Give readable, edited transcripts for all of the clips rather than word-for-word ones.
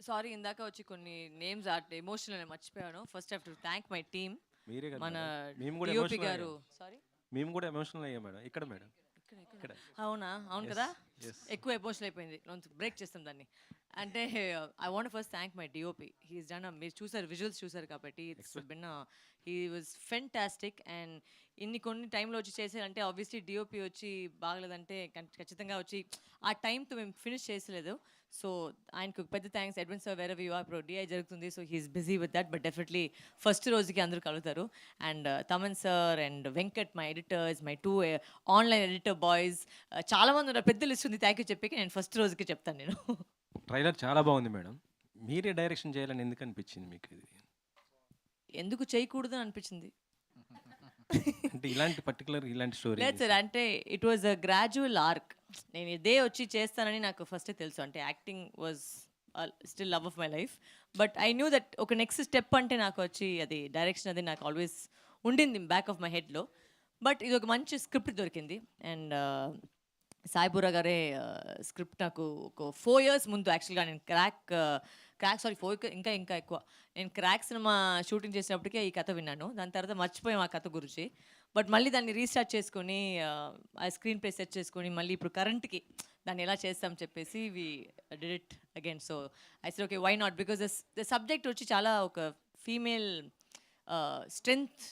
Sorry ఇందాక వచ్చి కొన్ని నేమ్స్ ఎమోషనల్ మర్చిపోయాను. First have to thank my team. మీరే కదా మన మేడం, మేము కూడా డిఓపి ఎమోషనల్ గారు. అయ్యాం. సారీ, మేము కూడా ఎమోషనల్ అయ్యాం మేడం. ఇక్కడ మేడం, ఇక్కడ. అవునా? అవును Yes, కదా, yes. ఎక్కువ ఎమోషనల్ అయిపోయింది. బ్రేక్ చేస్తాం దాన్ని. అంటే I want first thank my DOP. He's done, మీరు చూసారు, విజువల్స్ చూసారు కాబట్టి it's been, he was fantastic. And కొన్ని టైంలో వచ్చి చేసారంటే ఆబ్వియస్లీ డిఓపి వచ్చి బాగలేదంటే ఖచ్చితంగా వచ్చి ఆ టైంతో మేము ఫినిష్ చేసలేదు. సో ఆయనకు పెద్ద థ్యాంక్స్. అడ్వాన్స్ సార్ వేరే వ్యూ ఇప్పుడు డిఐ జరుగుతుంది, so he's busy with that, but definitely first రోజుకి అందరూ కలుగుతారు. And Thaman sir and Venkat, my editors, my 2 online editor boys, చాలా మంది ఉన్నారు. పెద్ద లిస్ట్ ఉంది. థ్యాంక్ యూ చెప్పి నేను ఫస్ట్ రోజుకి చెప్తాను. నేను ట్రైలర్ చాలా బాగుంది మేడం. మీరే డైరెక్షన్ చేయాలని ఎందుకు అనిపించింది మీకు? ఇది ఎందుకు చేయకూడదు అని అనిపించింది. అంటే ఇలాంటి పర్టికులర్ ఇలాంటి స్టోరీ లేదు సార్, అంటే it was a gradual arc. నేను ఇదే వచ్చి చేస్తానని నాకు ఫస్టే తెలుసు. అంటే acting was still love of my life, but I knew that ఒక నెక్స్ట్ స్టెప్ అంటే నాకు వచ్చి అది డైరెక్షన్, అది నాకు ఆల్వేస్ ఉండింది బ్యాక్ ఆఫ్ మై హెడ్లో. బట్ ఇది ఒక మంచి స్క్రిప్ట్ దొరికింది. అండ్ సాయిబుర్రా గారే స్క్రిప్ట్ నాకు ఒక 4 years ముందు యాక్చువల్గా నేను క్రాక్ 4 ఇంకా ఎక్కువ, నేను క్రాక్ సినిమా షూటింగ్ చేసినప్పటికే ఈ కథ విన్నాను. దాని తర్వాత మర్చిపోయాం ఆ కథ గురించి. బట్ మళ్ళీ దాన్ని రీస్టార్ట్ చేసుకొని ఆ స్క్రీన్ ప్లే సెట్ చేసుకొని మళ్ళీ ఇప్పుడు కరెంట్కి దాన్ని ఎలా చేస్తాం చెప్పేసి we did it again. So I said okay, why not, because the subject వచ్చి చాలా ఒక ఫీమేల్ స్ట్రెంగ్త్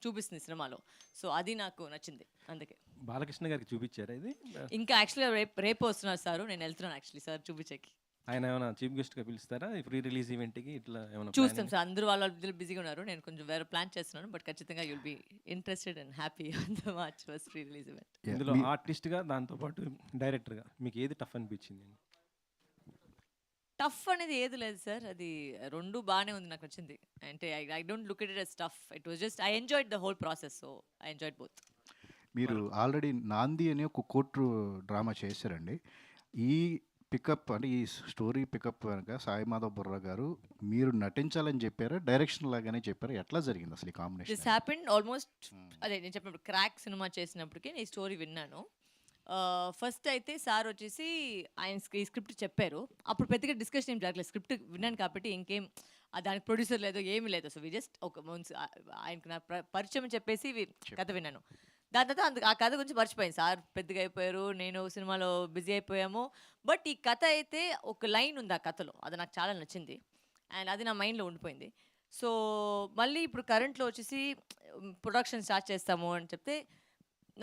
చూపిస్తుంది సినిమాలో. సో అది నాకు నచ్చింది. అందుకే బాలకృష్ణ గారికి చూపించారా ఇది? ఇంకా యాక్చువల్గా రేపు వస్తున్నారు సార్, నేను వెళ్తున్నాను యాక్చువల్లీ సార్ చూపించేకి. ఆయన ఏమైనా చీఫ్ గెస్ట్గా పిలుస్తారా ప్రీ రిలీజ్ ఈవెంట్కి? ఇట్లా ఏమైనా చూస్తాం సార్, అందరూ వాళ్ళు బిజీగా ఉన్నారు. నేను కొంచెం వేరే ప్లాన్ చేస్తున్నాను, బట్ ఖచ్చితంగా you'll be interested and happy on the March first pre release event. ఇందులో ఆర్టిస్ట్గా దాంతోపాటు డైరెక్టర్గా మీకు ఏది టఫ్ అనిపించింది? టఫ్ అనేది ఏది లేదు సార్, అది రెండు బాగానే ఉంది. నాకు వచ్చింది అంటే I don't look it as tough. It was just I enjoyed the whole process, so I enjoyed both. మీరు ఆల్రెడీ నాంది అనే ఒక కోర్టు డ్రామా చేశారండి. ఈ పికప్ అంటే ఈ స్టోరీ పికప్ కనుక సాయి మాధవ్ బుర్రా గారు మీరు నటించాలని చెప్పారా, డైరెక్షన్ లాగానే చెప్పారా? ఎట్లా జరిగింది అసలు ఈ దిస్ కాంబినేషన్? హ్యాపెండ్ ఆల్మోస్ట్, అదే నేను చెప్పినప్పుడు క్రాక్ సినిమా చేసినప్పటికీ నేను ఈ స్టోరీ విన్నాను. ఫస్ట్ అయితే సార్ వచ్చేసి ఆయన ఈ స్క్రిప్ట్ చెప్పారు. అప్పుడు పెద్దగా డిస్కషన్ ఏం జరగలేదు, స్క్రిప్ట్ విన్నాను కాబట్టి ఇంకేం దానికి ప్రొడ్యూసర్ లేదు, ఏమీ లేదు. సో వి జస్ట్ ఒక ఆయనకు నా పరిచయం చెప్పేసి కథ విన్నాను. దాని తర్వాత ఆ కథ గురించి మర్చిపోయింది. సార్ పెద్దగా అయిపోయారు, నేను సినిమాలో బిజీ అయిపోయాము. బట్ ఈ కథ అయితే ఒక లైన్ ఉంది ఆ కథలో, అది నాకు చాలా నచ్చింది అండ్ అది నా మైండ్లో ఉండిపోయింది. సో మళ్ళీ ఇప్పుడు కరెంట్లో వచ్చేసి ప్రొడక్షన్ స్టార్ట్ చేస్తాము అని చెప్తే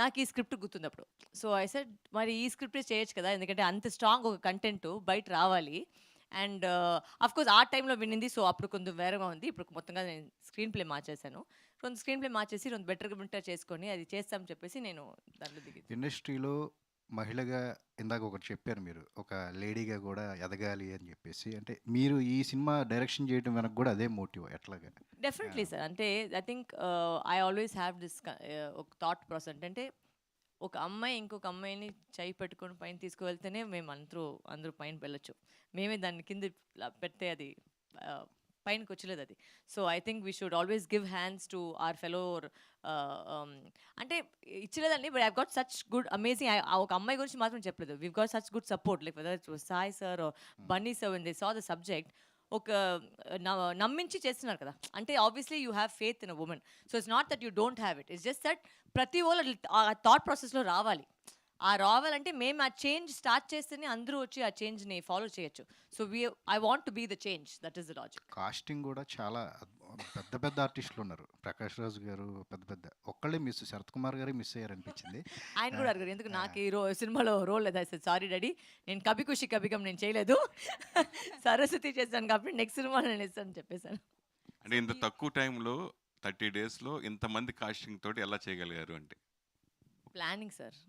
నాకు ఈ స్క్రిప్ట్ గుర్తుంది అప్పుడు. సో ఐ సెడ్ మరి ఈ స్క్రిప్టే చేయొచ్చు కదా, ఎందుకంటే అంత స్ట్రాంగ్ ఒక కంటెంట్ బయట రావాలి. అండ్ కోర్స్ ఆ టైంలో వినింది, సో అప్పుడు కొంచెం వేరేగా ఉంది. ఇప్పుడు మొత్తంగా నేను స్క్రీన్ ప్లే మార్చేసాను. కొంచెం స్క్రీన్ ప్లే మార్చేసి కొంచెం బెటర్గా చేసుకొని అది చేస్తామని చెప్పేసి నేను దాంట్లో దిగి. ఇండస్ట్రీలో మహిళగా ఇందాక ఒకటి చెప్పారు మీరు, ఒక లేడీగా కూడా ఎదగాలి అని చెప్పేసి. అంటే మీరు ఈ సినిమా డైరెక్షన్ చేయడం వెనక కూడా అదే మోటివ్ ఎట్లాగా? డెఫినెట్లీ సార్, అంటే I think I always have this ఒక థాట్ ప్రాసెస్. అంటే ఒక అమ్మాయి ఇంకొక అమ్మాయిని చేయి పెట్టుకొని పైన తీసుకువెళ్తేనే మేము అందరూ పైన వెళ్ళొచ్చు. మేమే దాన్ని కింద పెడితే అది పైనకి వచ్చలేదు అది. So I think we should always give hands to our fellow. అంటే ఇచ్చలేదండి, but I got such good amazing. ఒక అమ్మాయి గురించి మాత్రం చెప్పలేదు, we got such good support, like whether it was Sai sir Bunny sir when they saw the subject. ఒక నమ్మించి చేస్తున్నారు కదా, అంటే obviously you have faith in a women. So it's not that you don't have it, it's just that ప్రతి వాళ్ళు ఆ thought ప్రాసెస్లో రావాలంటే మేము ఆ చేంజ్ స్టార్ట్ చేస్తేనే అందరూ వచ్చి ఆ చేంజ్ని ఫాలో చేయొచ్చు. So I want to be the change, that is the logic. Casting కూడా చాలా పెద్ద పెద్ద ఆర్టిస్టులు ఉన్నారు. ప్రకాష్ రాజ్ గారు పెద్ద ఒక్కళ్ళే మిస్, శరత్ కుమార్ గారే మిస్ అయ్యారు అనిపించింది. ఆయన కూడా అడిగారు ఎందుకు నాకు ఈ సినిమాలో రోల్ లేదా. సారీ డాడీ, నేను కభి ఖుషి కభి గమ్ నేను చేయలేదు, సరస్వతి చేశాను కాబట్టి నెక్స్ట్ సినిమా నేను ఇస్తాను చెప్పేశాను. అంటే ఇంత తక్కువ టైంలో 30 daysలో ఇంతమంది కాస్టింగ్ తోటి ఎలా చేయగలిగారు? అంటే ప్లానింగ్ సార్,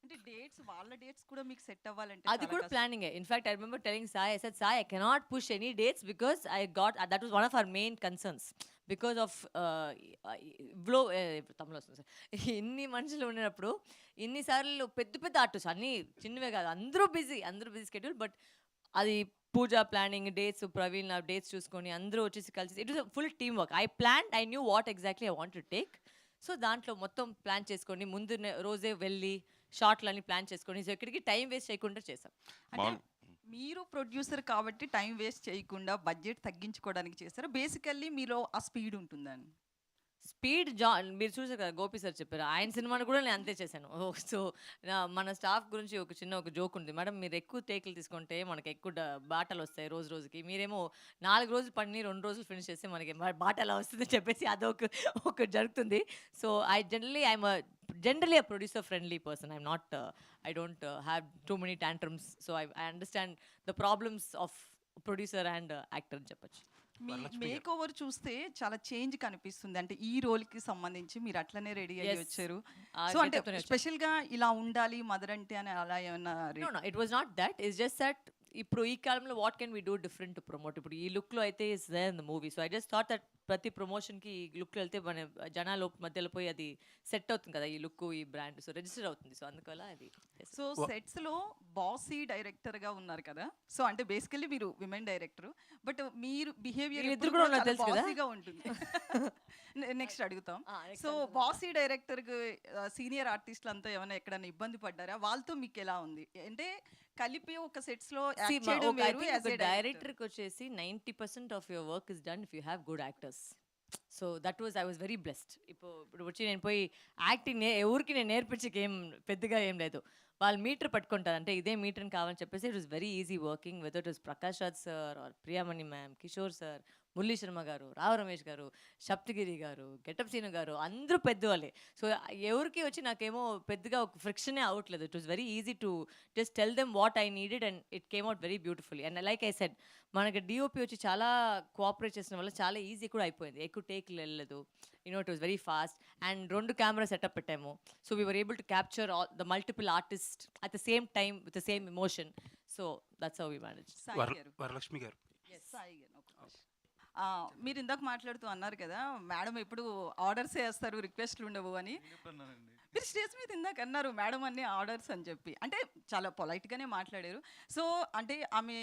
అంటే డేట్స్, వాళ్ళ డేట్స్ కూడా మీకు సెట్ అవ్వాలంటే అది కూడా planning. In fact I remember telling Sai, I said Sai I cannot push any dates because I got that was one of our main concerns because of ఇవ్లో తమిళ వస్తుంది సార్. ఇన్ని మనుషులు ఉన్నప్పుడు ఇన్నిసార్లు పెద్ద ఆర్టిస్ట్ అన్నీ చిన్నవే కాదు, అందరూ బిజీ స్కెడ్యూల్. బట్ అది పూజ ప్లానింగ్, డేట్స్, ప్రవీణ్ నా డేట్స్ చూసుకొని అందరూ వచ్చేసి కలిసి it was full team work. I knew what exactly I want to take. So దాంట్లో మొత్తం ప్లాన్ చేసుకొని ముందు రోజే వెళ్ళి షార్ట్లన్నీ ప్లాన్ చేసుకొని, సో ఎక్కడికి టైం వేస్ట్ చేయకుండా చేసాం. అంటే మీరు ప్రొడ్యూసర్ కాబట్టి టైం వేస్ట్ చేయకుండా బడ్జెట్ తగ్గించుకోవడానికి చేస్తారు. బేసికల్లీ మీలో ఆ స్పీడ్ ఉంటుందని. స్పీడ్ మీరు చూసారు కదా గోపి సార్ చెప్పారు ఆయన సినిమాను కూడా నేను అంతే చేశాను. సో మన స్టాఫ్ గురించి ఒక జోక్ ఉంది, మేడం మీరు ఎక్కువ టేకులు తీసుకుంటే మనకి ఎక్కువ బాటలు వస్తాయి రోజు రోజుకి, మీరేమో 4 రోజులు పని 2 రోజులు ఫినిష్ చేస్తే మనకి బాట ఎలా వస్తుందని చెప్పేసి ఒక జరుగుతుంది. So generally a producer friendly person. I don't have too many tantrums, so I understand the problems of producer and actor అని చెప్పొచ్చు. మీ మేక్ ఓవర్ చూస్తే చాలా చేంజ్ కనిపిస్తుంది. అంటే ఈ రోల్ కి సంబంధించి మీరు అట్లనే రెడీ అయ్యి Yes. వచ్చారు. ఆ సో అంటే getup తోనే వచ్చాను. స్పెషల్ గా ఇలా ఉండాలి మదర్ అంటే అని అలా ఏమన్నా No, it was not that. It's just that ఇప్పుడు ఈ కాలంలో what can we do different to promote. ఇప్పుడు ఈ లుక్లో అయితే is there in the movie. So I just thought that ప్రతి ప్రమోషన్కి ఈ లుక్లో వెళ్తే మన జనాల మధ్యలో పోయి అది సెట్ అవుతుంది కదా, ఈ లుక్ ఈ బ్రాండ్. సో రిజిస్టర్ అవుతుంది. సో అందువల్ల అది. సో సెట్స్ లో బాసీ డైరెక్టర్ గా ఉన్నారు కదా. సో అంటే బేసికల్లీ మీరు విమెన్ డైరెక్టర్, బట్ మీరు బిహేవియర్ వీళ్ళిద్దరు కూడా ఉన్నారు తెలుసు కదా. బాసీగా ఉంటుంది. నెక్స్ట్ అడుగుతాం. next సో బాసీ డైరెక్టర్ సీనియర్ ఆర్టిస్టులు అంతా ఏమైనా ఎక్కడైనా ఇబ్బంది పడ్డారా? వాళ్ళతో మీకు ఎలా ఉంది? అంటే కలిపి ఒక సెట్స్ లో యాక్ట్ చేయడం వేరు, యాజ్ ఏ డైరెక్టర్. డైరెక్టర్కి వచ్చేసి 90% of your work is done if you have good actors. So I was very blessed. ఇప్పుడు వచ్చి నేను పోయి యాక్టింగ్ ఎవరికి నేను నేర్పించక పెద్దగా ఏం లేదు. వాళ్ళు మీటర్ పట్టుకుంటారు, అంటే ఇదే మీటర్ని కావాలని చెప్పేసి it was very easy working. Whether it was Prakash Raj sir or Priyamani ma'am, Kishore sir, Murali Sharma garu, Rao Ramesh గారు, సప్తగిరి గారు, గెటప్ సీను గారు, అందరూ పెద్దవాళ్ళే. సో ఎవరికి వచ్చి నాకేమో పెద్దగా ఒక ఫ్రిక్షనే అవట్లేదు. It was very easy to just tell them what I needed and it came out very beautifully. And like I said, మనకి డిఓపి వచ్చి చాలా కోఆపరేట్ చేసిన వల్ల చాలా ఈజీ కూడా అయిపోయింది. ఎక్కువ టేక్లు వెళ్ళలేదు. It was very fast. And 2 camera setup పెట్టాము. So we were able to capture all the multiple artist at the same time with the same emotion. So that's how we manage. Sai garu. Varalakshmi గారు. సాయి గారు, ఒక నిమిషం. మీరు ఇందాక మాట్లాడుతూ అన్నారు కదా మేడం ఎప్పుడు ఆర్డర్స్ వేస్తారు, రిక్వెస్ట్లు ఉండవు అని. మీరు స్టేజ్ మీద ఇందాక అన్నారు మేడం అన్ని ఆర్డర్స్ అని చెప్పి, అంటే చాలా పొలైట్గానే మాట్లాడారు. సో అంటే ఆమె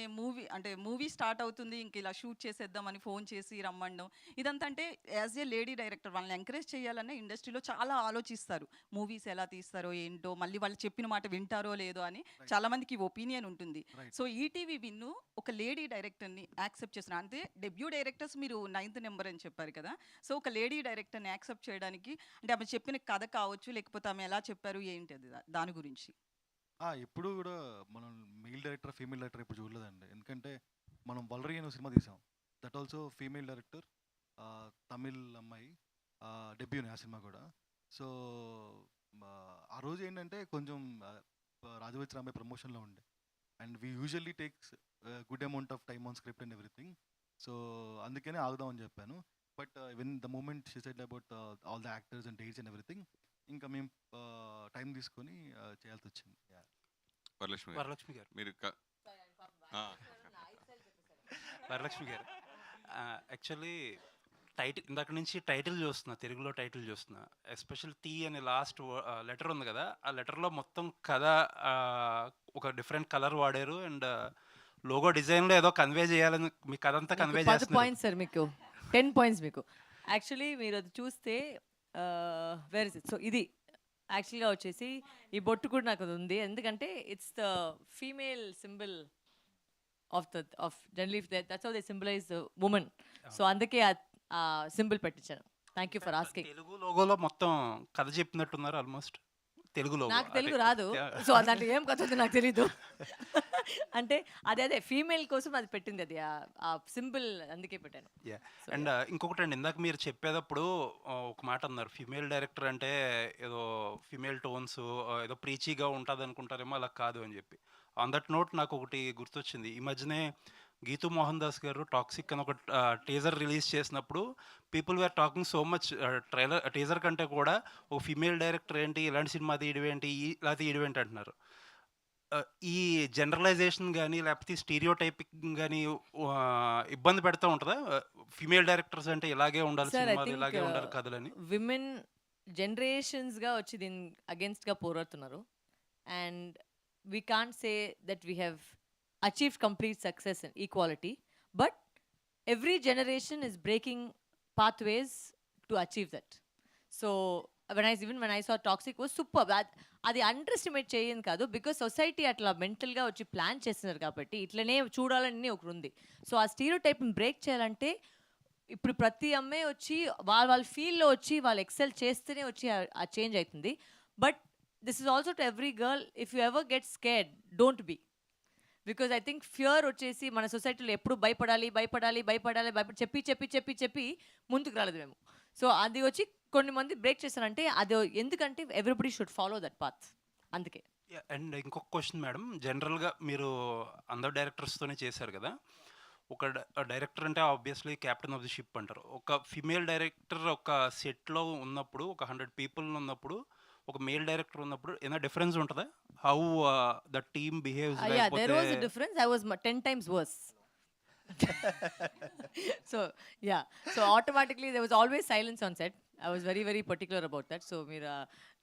మూవీ స్టార్ట్ అవుతుంది, ఇంక ఇలా షూట్ చేసేద్దామని ఫోన్ చేసి రమ్మండం ఇదంతా. అంటే యాజ్ ఏ లేడీ డైరెక్టర్ వాళ్ళని ఎంకరేజ్ చేయాలనే ఇండస్ట్రీలో చాలా ఆలోచిస్తారు. మూవీస్ ఎలా తీస్తారో ఏంటో, మళ్ళీ వాళ్ళు చెప్పిన మాట వింటారో లేదో అని చాలా మందికి ఒపీనియన్ ఉంటుంది. సో ఈటీవీ విన్ను ఒక లేడీ డైరెక్టర్ని యాక్సెప్ట్ చేస్తున్నారు. అంటే డెబ్యూ డైరెక్టర్స్ మీరు 9th నెంబర్ అని చెప్పారు కదా. సో ఒక లేడీ డైరెక్టర్ని యాక్సెప్ట్ చేయడానికి అంటే ఆమె చెప్పిన కథ కావచ్చు, లేకపోతే ఆమె ఎలా చెప్పారు ఏంటి అది, దాని గురించి. ఎప్పుడు కూడా మనం మెయిల్ డైరెక్టర్ ఫీమేల్ డైరెక్టర్ ఇప్పుడు చూడలేదండి. ఎందుకంటే మనం వలరీ అనే సినిమా తీసాం, that also female director, Tamil అమ్మాయి, డెబ్యూనే ఆ సినిమా కూడా. సో ఆ రోజు ఏంటంటే కొంచెం రాజవచ్చి రామయ్య ప్రమోషన్లో ఉండే, and we usually takes good amount of time on script and everything. So అందుకనే ఆగుదామని చెప్పాను. But when the moment she said about all the actors and dates and everything, ఇంకా మేము టైం తీసుకొని చేయాల్సి వచ్చింది. వరలక్ష్మి గారు మీరు వరలక్ష్మి గారు యాక్చువల్లీ ఇందాక నుంచి టైటిల్ చూస్తున్నా, తెలుగులో టైటిల్ చూస్తున్నా. ఎస్పెషల్ టీ అనే లాస్ట్ లెటర్ ఉంది కదా, ఆ లెటర్లో మొత్తం కథ ఒక డిఫరెంట్ కలర్ వాడారు. అండ్ లోగో డిజైన్లో ఏదో కన్వే చేయాలని మీ కథ అంతా కన్వే 10 points సార్, మీకు 10 points మీకు. యాక్చువల్లీ మీరు అది చూస్తే వేర్ ఇస్ ఇట్. సో ఇది యాక్చువల్గా వచ్చేసి ఈ బొట్టు కూడా నాకు అది ఉంది, ఎందుకంటే it's the female symbol of generally that's how they symbolise women. So అందుకే ఆ సింబల్ పెట్టించాను. Thank you for asking. Telugu లోగోలో మొత్తం కథ చెప్పినట్టున్నారు ఆల్మోస్ట్. తెలుగు లోగో నాకు తెలుగు రాదు, సో దాంట్లో ఏం కథ ఉంది నాకు తెలీదు. అంటే అదే ఫీమేల్ కోసం అది పెట్టింది, అది ఆ సింబల్ అందుకే పెట్టాను. అండ్ ఇంకొకటి అండి, ఇందాక మీరు చెప్పేటప్పుడు ఒక మాట అన్నారు, ఫీమేల్ డైరెక్టర్ అంటే ఏదో ఫీమేల్ టోన్స్ ఏదో ప్రీచీగా ఉంటుంది అనుకుంటారేమో, అలా కాదు అని చెప్పి. ఆన్ దట్ నోట్ నాకు ఒకటి గుర్తొచ్చింది. ఈ మధ్యనే గీతూ మోహన్ దాస్ గారు టాక్సిక్ అని ఒక టీజర్ రిలీజ్ చేసినప్పుడు people were talking so much, teaser కంటే కూడా ఒక ఫీమేల్ డైరెక్టర్ ఏంటి, ఇలాంటి సినిమా తీయడం ఏంటి, ఇలా తీయడం ఏంటి అంటున్నారు. ఈ జనరలైజేషన్ కానీ లేకపోతే స్టీరియో టైపింగ్ కానీ ఇబ్బంది పెడతా ఉంటుందా? ఫీమేల్ డైరెక్టర్స్ అంటే ఇలాగే ఉండాలి, సినిమాలు ఇలాగే ఉండాలి కథలని. విమెన్ జనరేషన్స్గా వచ్చి దీని అగేన్స్ట్గా పోరాడుతున్నారు. And we can't say that we have achieved complete success and equality, but every generation is breaking pathways to achieve that. So when I saw toxic was super. అది అండర్ ఎస్టిమేట్ చేయను కాదు, because society అట్లా మెంటల్గా వచ్చి plan చేస్తున్నారు కాబట్టి ఇట్లనే చూడాలని ఒకటి ఉంది. సో ఆ స్టీరియో టైప్ని బ్రేక్ చేయాలంటే ఇప్పుడు ప్రతి అమ్మాయి వచ్చి వాళ్ళ ఫీల్డ్లో వచ్చి వాళ్ళు ఎక్సెల్ చేస్తేనే వచ్చి ఆ చేంజ్ అవుతుంది. But this is also to every girl, if you ever get scared, don't be. Because I think fear వచ్చేసి మన సొసైటీలో ఎప్పుడు భయపడాలి చెప్పి చెప్పి చెప్పి చెప్పి ముందుకు రాలేదు మేము. సో అది వచ్చి కొన్ని మంది బ్రేక్ చేస్తారంటే అది ఎందుకంటే everybody should follow that path, అందుకే. అండ్ ఇంకొక క్వశ్చన్ మేడం, జనరల్గా మీరు అందరు డైరెక్టర్స్తోనే చేశారు కదా, ఒక డైరెక్టర్ అంటే obviously captain of the ship అంటారు. ఒక ఫిమేల్ డైరెక్టర్ ఒక సెట్లో ఉన్నప్పుడు, ఒక 100 పీపుల్ ఉన్నప్పుడు, ఒక మేల్ డైరెక్టర్ ఉన్నప్పుడు ఏమైనా డిఫరెన్స్ ఉంటుందా? How the team behaves? Yeah, there was a difference. I was 10 times worse. So automatically there was always silence on set. I was very very particular about that. So మీరు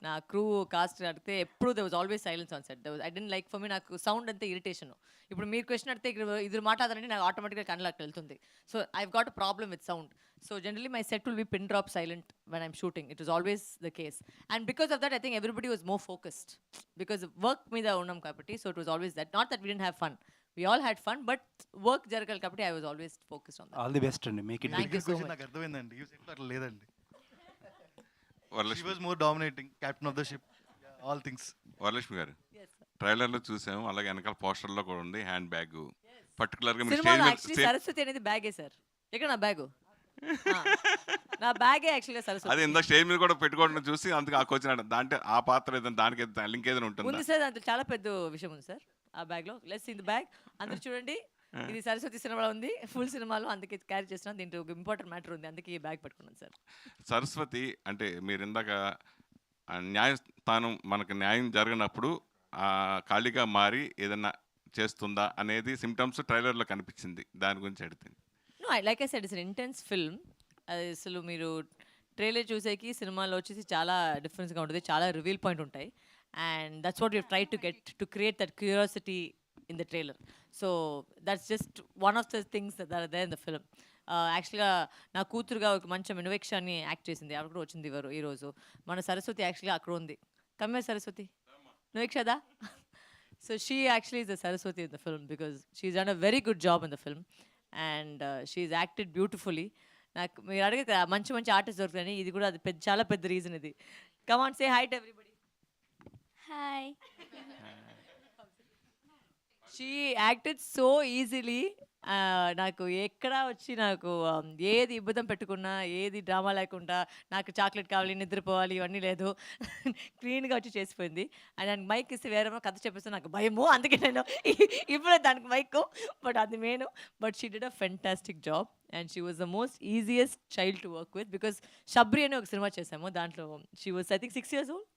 నా crew cost అడిగితే ఎప్పుడు there was always silence on set. I didn't like, for me నాకు sound అంతే irritation. ఇప్పుడు మీరు question అడిగితే ఇది మాట్లాడారంటే నాకు ఆటోమేటిక్గా కళ్ళకి వెళ్తుంది. So I've got a problem with sound. So generally my set will be pin drop silent when I'm shooting. It was always the case. And because of that I think everybody was more focused. Because work మీద ఉన్నాం కాబట్టి, so it was always that. Not that we didn't have fun. We all had fun, but work జరగాలి కాబట్టి I was always focused on that. All the best అండి, make it. Thank you so much. నాకు అర్థమైందండి, ఈ సెట్లో అట్లా లేదండి. She Varalakshmi was more dominating, captain of the ship, all things. Varalakshmi గారు, Yes, sir. ట్రైలర్లో చూసాము, అలాగే వెనకాల పోస్టర్లో కూడా ఉంది హ్యాండ్ బ్యాగ్. పర్టికులర్గా మీరు సినిమాలో స్టేజ్ యాక్చువల్లీ మీద సరస్వతి అనేది బ్యాగే సార్. ఎక్కడ నా బ్యాగు? నా బ్యాగే యాక్చువల్గా అది సరస్వతి ఇంత స్టేజ్ మీద కూడా పెట్టుకోవడం చూసి అందుకు ఆ క్వశ్చన్ దాంట్లో ఆ పాత్ర ఏదైనా దానికి లింక్ ఏదైనా ఉంది ఉంటుందా? సార్. దాంట్లో చాలా పెద్ద విషయం ఉంది సార్ ఆ బ్యాగ్లో. Let's in the bag. అందరూ చూడండి, ఇది సరస్వతి సినిమాలో ఉంది, ఫుల్ సినిమాలో, అందుకే క్యారీ చేస్తున్నాను. దీంట్లో ఒక ఇంపార్టెంట్ మ్యాటర్ ఉంది, అందుకే ఈ బ్యాగ్ పట్టుకున్నాను సార్. సరస్వతి అంటే మీరు ఇందాక న్యాయస్థానం మనకు న్యాయం జరిగినప్పుడు ఖాళీగా మారి ఏదన్నా చేస్తుందా అనేది సిమ్టమ్స్ ట్రైలర్లో కనిపించింది, దాని గురించి అడిగింది. No, like I said, it's an intense film. అది అసలు మీరు ట్రైలర్ చూసేకి సినిమాలో వచ్చేసి చాలా డిఫరెన్స్గా ఉంటుంది, చాలా రివీల్ పాయింట్ ఉంటాయి. And that's what you try to get to create that curiosity in the trailer. So that's just one of the things that are there in the film. యాక్చువల్గా నా కూతురుగా ఒక మంచి ఇన్వెక్షన్ని యాక్ట్ చేసింది, ఆవిడ కూడా వచ్చింది ఈరోజు. మన సరస్వతి యాక్చువల్గా అక్కడ ఉంది. కమ్మే సరస్వతి, నువ్వేక్షదా. So she actually is the Saraswati in the film because she's done a very good job in the film and she's acted beautifully. నాకు మీరు అడిగితే మంచి మంచి ఆర్టిస్ట్ దొరుకుతాయని, ఇది కూడా అది చాలా పెద్ద రీజన్ ఇది. Come on, say high to everybody. Hi. She acted so easily. నాకు ఎక్కడ వచ్చి నాకు ఏది ఇబ్బంది పెట్టుకున్నా, ఏది డ్రామా లేకుండా, నాకు చాక్లెట్ కావాలి, నిద్రపోవాలి, ఇవన్నీ లేదు, క్లీన్గా వచ్చి చేసిపోయింది. అండ్ దానికి మైక్ ఇస్తే వేరేమో కథ చెప్పేస్తే నాకు భయము, అందుకే నేను ఇప్పుడే దానికి మైక్. బట్ అది main. But she did a fantastic job and she was the most easiest child to work with. Because Shabari అని ఒక సినిమా చేసాము, దాంట్లో she was I think 6 years old.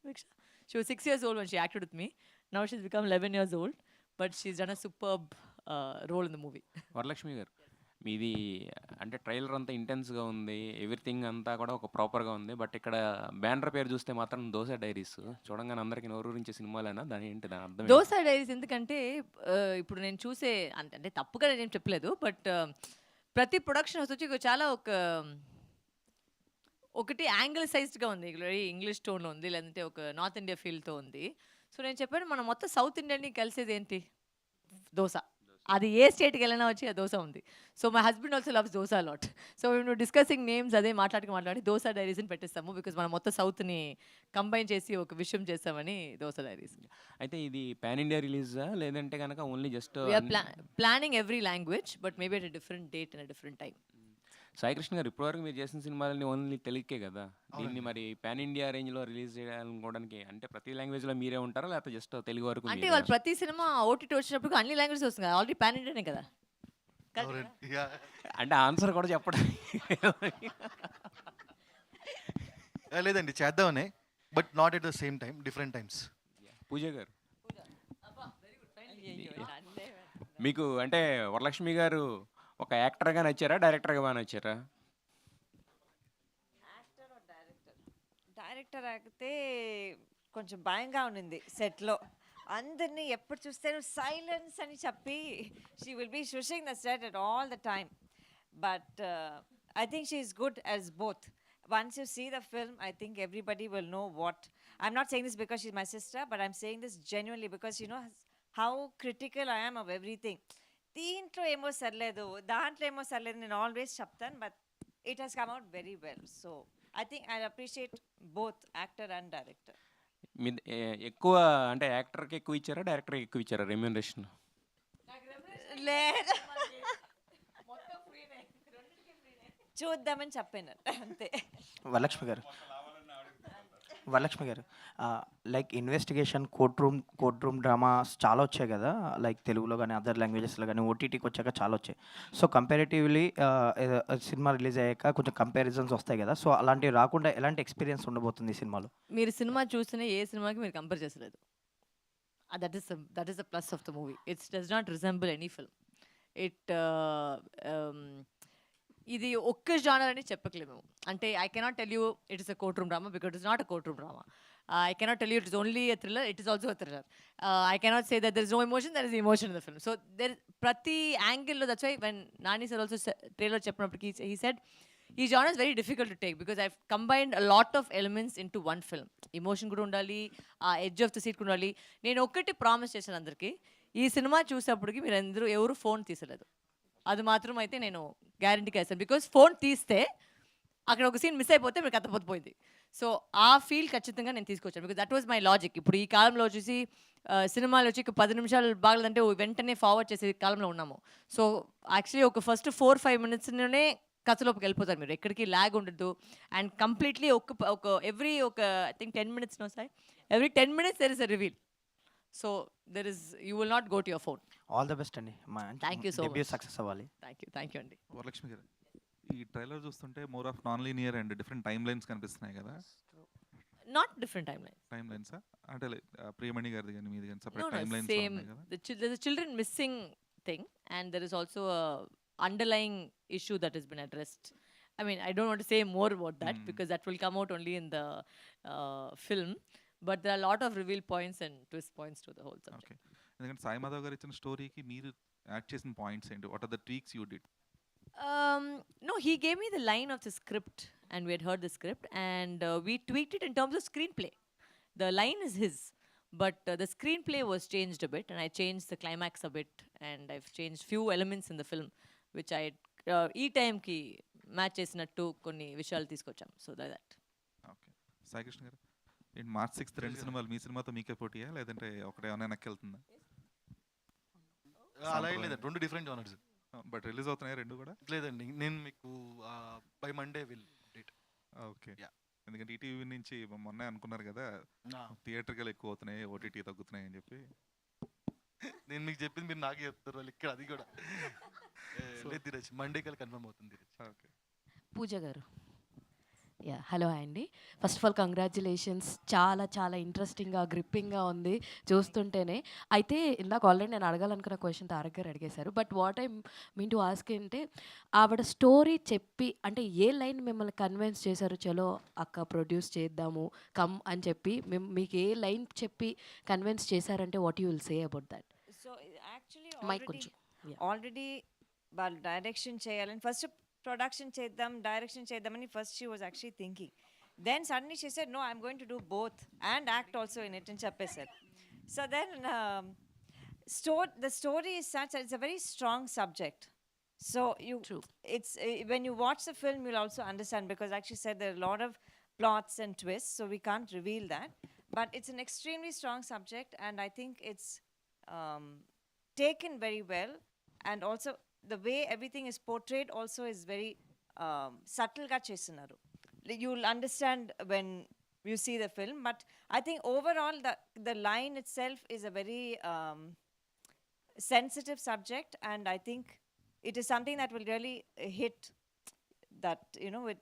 She was 6 years old when she acted with me. Now she's become 11 years old. But she's done a superb role in the movie. Varalakshmi గారు, మీది అంటే trailer అంతా ఇంటెన్స్గా ఉంది, everything అంతా కూడా ఒక ప్రాపర్గా ఉంది. బట్ ఇక్కడ బ్యానర్ పేరు చూస్తే మాత్రం దోశ డైరీస్ చూడంగానే అందరికీ నోరూరించే సినిమాలేనా? దాని ఏంటి దాని అర్థం? దోసా డైరీస్ ఎందుకంటే ఇప్పుడు నేను చూసే అంటే తప్పుగా నేను చెప్పలేదు, బట్ ప్రతి ప్రొడక్షన్ హౌస్ వచ్చి చాలా ఒకటి యాంగిలసైజ్డ్గా ఉంది, ఇంగ్లీష్ టోన్లో ఉంది, లేదంటే ఒక నార్త్ ఇండియా ఫీల్తో ఉంది. సో నేను చెప్పాను, మనం మొత్తం సౌత్ ఇండియాని కలిసేది ఏంటి? దోశ. అది ఏ స్టేట్కి వెళ్ళినా వచ్చి ఆ దోశ ఉంది. So my husband also loves dosa lot. So మేము డిస్కసింగ్ నేమ్స్ అదే మాట్లాడి దోశ డైరీస్ని పెట్టేస్తాము. బికాజ్ మనం మొత్తం సౌత్ని కంబైన్ చేసి ఒక విషయం చేస్తామని దోశ డైరీస్. అయితే ఇది పాన్ ఇండియా రిలీజా లేదంటే కనుక only just planning every language but maybe at a different date and different time. Saikrishna గారు, ఇప్పటివరకు మీరు చేసిన సినిమాలని ఓన్లీ తెలుగుకే కదా, దీన్ని మరి పాన్ ఇండియా రేంజ్లో రిలీజ్ చేయాలనుకోవడానికి అంటే ప్రతి లాంగ్వేజ్లో మీరే ఉంటారా లేకపోతే జస్ట్ తెలుగు వరకు? అంటే వాళ్ళు ప్రతి సినిమా ఓటీటీ వచ్చినప్పుడు అన్ని లాంగ్వేజెస్ వస్తుంది కదా, ఆల్రెడీ పాన్ ఇండియానే కదా. అంటే ఆన్సర్ కూడా చెప్పడం లేదండి, చేద్దామనే, but not at the same time, different times. Pooja garu, మీకు అంటే వరలక్ష్మి గారు ఒక యాక్టర్గా నచ్చారా, డైరెక్టర్గా బాగా నచ్చారా? డైరెక్టర్ అయితే కొంచెం భయంగా ఉన్నింది సెట్లో. అందరినీ ఎప్పుడు చూస్తే సైలెన్స్ అని చెప్పి she will be shushing the set at all the time. But I think she is good as both. once you see the film, I think everybody will know what. I'm not saying this because she's my sister, but I'm saying this genuinely because you know how critical I am of everything. దీంట్లో ఏమో సర్లేదు, దాంట్లో ఏమో సర్లేదు, నేను always చెప్తాను, but it has come out very well. So I think I appreciate both actor and director. మీ ఎక్కువ అంటే యాక్టర్కి ఎక్కువ ఇచ్చారా, డైరెక్టర్కి ఎక్కువ ఇచ్చారా రెమ్యూనరేషన్? లేదు, చూద్దామని చెప్పాను అంతే. వరలక్ష్మి గారు like investigation court room dramas చాలా వచ్చాయి కదా, లైక్ తెలుగులో కానీ అదర్ లాంగ్వేజెస్లో కానీ ఓటీటీకి వచ్చాక చాలా వచ్చాయి. సో కంపారిటివ్లీ సినిమా రిలీజ్ అయ్యాక కొంచెం కంపారిజన్స్ వస్తాయి కదా, సో అలాంటివి రాకుండా ఎలాంటి ఎక్స్పీరియన్స్ ఉండబోతుంది ఈ సినిమాలో? మీరు సినిమా చూస్తేనే ఏ సినిమాకి మీరు కంపేర్ చేసలేదు. That is the plus of the movie. It's does not resemble any film. ఇది ఒక్క జానర్ అని చెప్పట్లేము. అంటే I cannot tell you it is a court room drama because it's not a court room drama. I cannot tell you it is only a thriller, it is also a thriller. I cannot say that there is no emotion, there is emotion in the film. So there prati angle lo, that's why when Nani sir also trailer cheppinappudu he said ఈ genre is very difficult to take because I've combined a lot of elements into one film. Emotion కూడా ఉండాలి, ఆ edge of the seat కూడా ఉండాలి. నేను ఒక్కటి promise చేశాను అందరికీ, ఈ సినిమా చూసేప్పటికి మీరు అందరూ ఎవరు ఫోన్ తీసలేదు. అది మాత్రం అయితే నేను గ్యారంటీగా వేస్తాను. బికాస్ ఫోన్ తీస్తే అక్కడ ఒక సీన్ మిస్ అయిపోతే మీకు అర్థపోతుంది. సో ఆ ఫీల్ ఖచ్చితంగా నేను తీసుకొచ్చాను because that was my logic. ఇప్పుడు ఈ కాలంలో వచ్చేసి సినిమాలు వచ్చి 10 నిమిషాలు బాగలేదంటే వెంటనే ఫార్వర్డ్ చేసే కాలంలో ఉన్నాము. సో యాక్చువల్లీ ఒక ఫస్ట్ 4-5 మినిట్స్లోనే కథలోకి వెళ్ళిపోతారు మీరు, ఎక్కడికి ల్యాగ్ ఉండదు. And completely every I think 10 minutes sir, every 10 minutes there is a reveal. So there is you will not go to your phone. All the best అండి. Thank you so much. Success అవ్వాలి. Thank you అండి. వరలక్ష్మి గారు, ఈ trailer చూస్తుంటే more of non linear and different time lines కనిపిస్తున్నాయి కదా? Not different time lines అంటే ప్రియమణి గారిది కానీ మీది కానీ No, separate no, time lines same. ఉన్నాయి కదా? There's a children missing thing, and there is also a underlying issue that has been addressed. I mean, I don't want to say more about that because that will come out only in the film. But there are a lot of reveal points and twist points to the whole subject. Okay, ఎందుకంటే సాయి మాధవ్ గారు ఇచ్చిన స్టోరీకి మీరు add చేసిన points ఏంటి? What are the tweaks you did? No, he gave me the line of the script, and we had heard the script, and we tweaked it in terms of screenplay. The line is his, but the screenplay was changed a bit, and I changed the climax a bit, and I've changed few elements in the film, which I ఈ టైంకి match చేసినట్టు కొన్ని విషయాలు తీసుకొచ్చాం. So that. Okay, Saikrishna గారు, ఏంటి March 6th 2 సినిమాలు మీ సినిమాతో మీకే పోటీయా లేదంటే ఒకటే ఏమైనా వెనక్కి వెళ్తుందా? అలా ఏం లేదు, 2 డిఫరెంట్ జానర్స్. బట్ రిలీజ్ అవుతున్నాయి 2 కూడా? లేదండి, నేను మీకు by Monday will date. Okay, ఎందుకంటే ఈటీవీ నుంచి మొన్నే అనుకున్నారు కదా థియేటర్కి ఎక్కువ అవుతున్నాయి, ఓటీటీ తగ్గుతున్నాయి అని చెప్పి. నేను మీకు చెప్పింది మీరు నాకే చెప్తారు వాళ్ళు ఇక్కడ, అది కూడా లేదు ధీరజ్, మండే కల్లా కన్ఫర్మ్ అవుతుంది ధీరజ్. ఓకే, పూజ గారు. హలో అండి. First of all congratulations. చాలా చాలా ఇంట్రెస్టింగ్గా గ్రిప్పింగ్గా ఉంది చూస్తుంటేనే. అయితే ఇందాక ఆల్రెడీ నేను అడగాలనుకున్న క్వశ్చన్ తారక్ గారు అడిగేశారు. But what I mean to ask అంటే ఆవిడ స్టోరీ చెప్పి అంటే ఏ లైన్ మిమ్మల్ని కన్విన్స్ చేశారు, చలో అక్క ప్రొడ్యూస్ చేద్దాము కమ్ అని చెప్పి మీకు ఏ లైన్ చెప్పి కన్విన్స్ చేశారంటే what you will say about that? So actually mic కొంచెం. ఆల్రెడీ వాళ్ళు డైరెక్షన్ చేయాలని ఫస్ట్ ప్రొడక్షన్ చేద్దాం డైరెక్షన్ చేద్దామని first she was actually thinking. Then suddenly she said no I'm going to do both and act also in it అని చెప్పేశారు. సో దెన్ the story is such that it's a very strong subject. So it's when you watch the film you'll also understand because like she said there are a lot of plots and twists, so we can't reveal that. But it's an extremely strong subject and I think it's taken very well, and also the way everything is portrayed also is very subtle ga chestunaru. You'll understand when you see the film, but I think overall the line itself is a very sensitive subject, and I think it is something that will really hit that, you know, with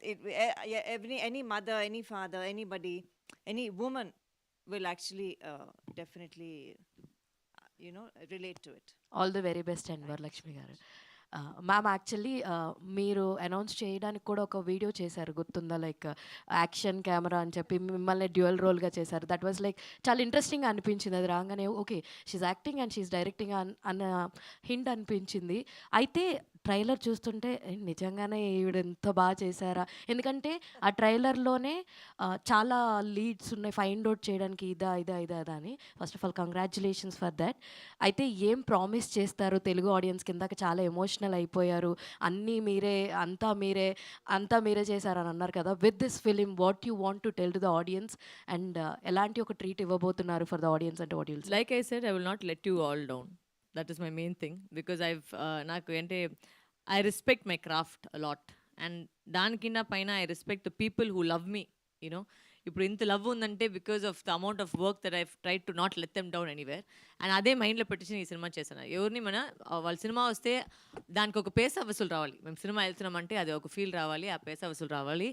any mother, any father, anybody, any woman will actually definitely relate to it. All the very best and Varalakshmi గారు. Ma'am actually మీరు announce చేయడానికి కూడా ఒక video చేశారు గుర్తుందా, like action camera అని చెప్పి మిమ్మల్ని డ్యూయల్ రోల్గా చేశారు. దట్ వాజ్ లైక్ చాలా ఇంట్రెస్టింగ్ అనిపించింది. అది రాగానే okay she's acting and she's directing అన్న హింట్ అనిపించింది. అయితే ట్రైలర్ చూస్తుంటే నిజంగానే ఈవిడ ఎంత బాగా చేశారా? ఎందుకంటే ఆ ట్రైలర్‌లోనే చాలా లీడ్స్ ఉన్నాయి ఫైండ్ ఔట్ చేయడానికి ఇదా, ఇదా, ఇదా, ఇదా అని. First of all congratulations for thought. అయితే ఏం ప్రామిస్ చేస్తారు తెలుగు ఆడియన్స్‌కి? ఇందాక చాలా ఎమోషనల్ అయిపోయారు. అన్నీ మీరే, అంతా మీరే చేశారని అన్నారు కదా! With this film what you want to tell to the audience and ఎలాంటి ఒక ట్రీట్ ఇవ్వబోతున్నారు ఫర్ ద ఆడియన్స్ అంటే what you'll say? Like I said, I will not let you all down. That is my main thing because నాకు అంటే I respect my craft a lot and దానికిన్నా పైన I respect the people who love me, you know. ఇప్పుడు ఇంత love ఉందంటే because of the amount of work that I try to not let them down anywhere and అదే మైండ్లో పెట్టేసి ఈ cinema చేశాను. ఎవరిని వాళ్ళ సినిమా వస్తే దానికి ఒక పేసా వసూలు రావాలి. మేము సినిమా వెళ్తున్నామంటే అది ఒక ఫీల్ రావాలి, ఆ పేసా వసూలు రావాలి.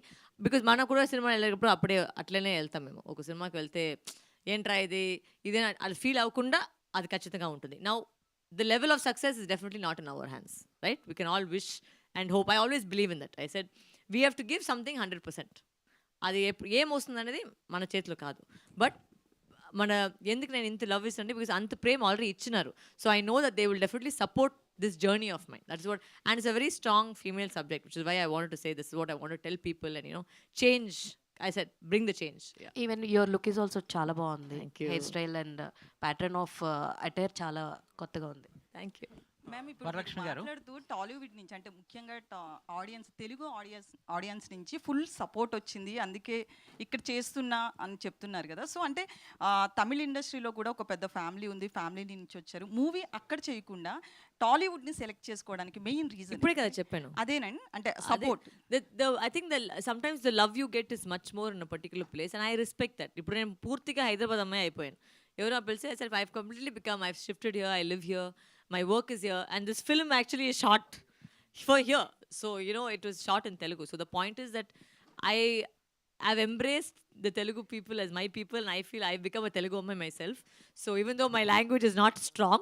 బికాజ్ మనకు కూడా సినిమా వెళ్ళేటప్పుడు అప్పుడే అట్లనే వెళ్తాం మేము. ఒక సినిమాకి వెళ్తే ఏంట్రా ఇదే అది ఫీల్ అవ్వకుండా అది ఖచ్చితంగా ఉంటుంది. Now the level of success is definitely not in our hands, right? We can all wish and hope. I always believe in that. I said we have to give something 100%. అది ఏమొస్తుంది అనేది మన చేతిలో కాదు. బట్ ఎందుకు నేను ఇంత love ఇస్తానంటే బికాస్ అంత ప్రేమ ఆల్రెడీ ఇచ్చినారు. So I know that they will definitely support this journey of mine. That's what, and it's a very strong female subject, which is why I wanted to say this is what I want to tell people and change. I said bring the change. Yeah. Even your look is also చాలా బాగుంది. Thank you. Hair style and pattern of attire చాలా కొత్తగా ఉంది. Thank you. Ma'am ఇప్పుడు వరలక్ష్మి గారు. మాట్లాడుతూ టాలీవుడ్ నుంచి అంటే ముఖ్యంగా తెలుగు ఆడియన్స్ నుంచి ఫుల్ సపోర్ట్ వచ్చింది, అందుకే ఇక్కడ చేస్తున్నా అని చెప్తున్నారు కదా. సో అంటే తమిళ ఇండస్ట్రీలో కూడా ఒక పెద్ద ఫ్యామిలీ ఉంది, ఫ్యామిలీ నుంచి వచ్చారు. మూవీ అక్కడ చేయకుండా టాలీవుడ్ని సెలెక్ట్ చేసుకోవడానికి మెయిన్ రీజన్ ఇప్పుడే కదా చెప్పాను. అదేనండి, అంటే support. I think sometimes the love you get is much more in a particular place and I respect that. ఇప్పుడు నేను పూర్తిగా హైదరాబాద్ అమ్మాయి అయిపోయాను. ఎవరో పిలిచి I said I've completely become, I've shifted here, I live here, my work is here and this film actually is shot for here. So it was shot in Telugu. So the point is that I've embraced the Telugu people as my people and I feel I've become a Telugu woman myself. So even though my language is not strong,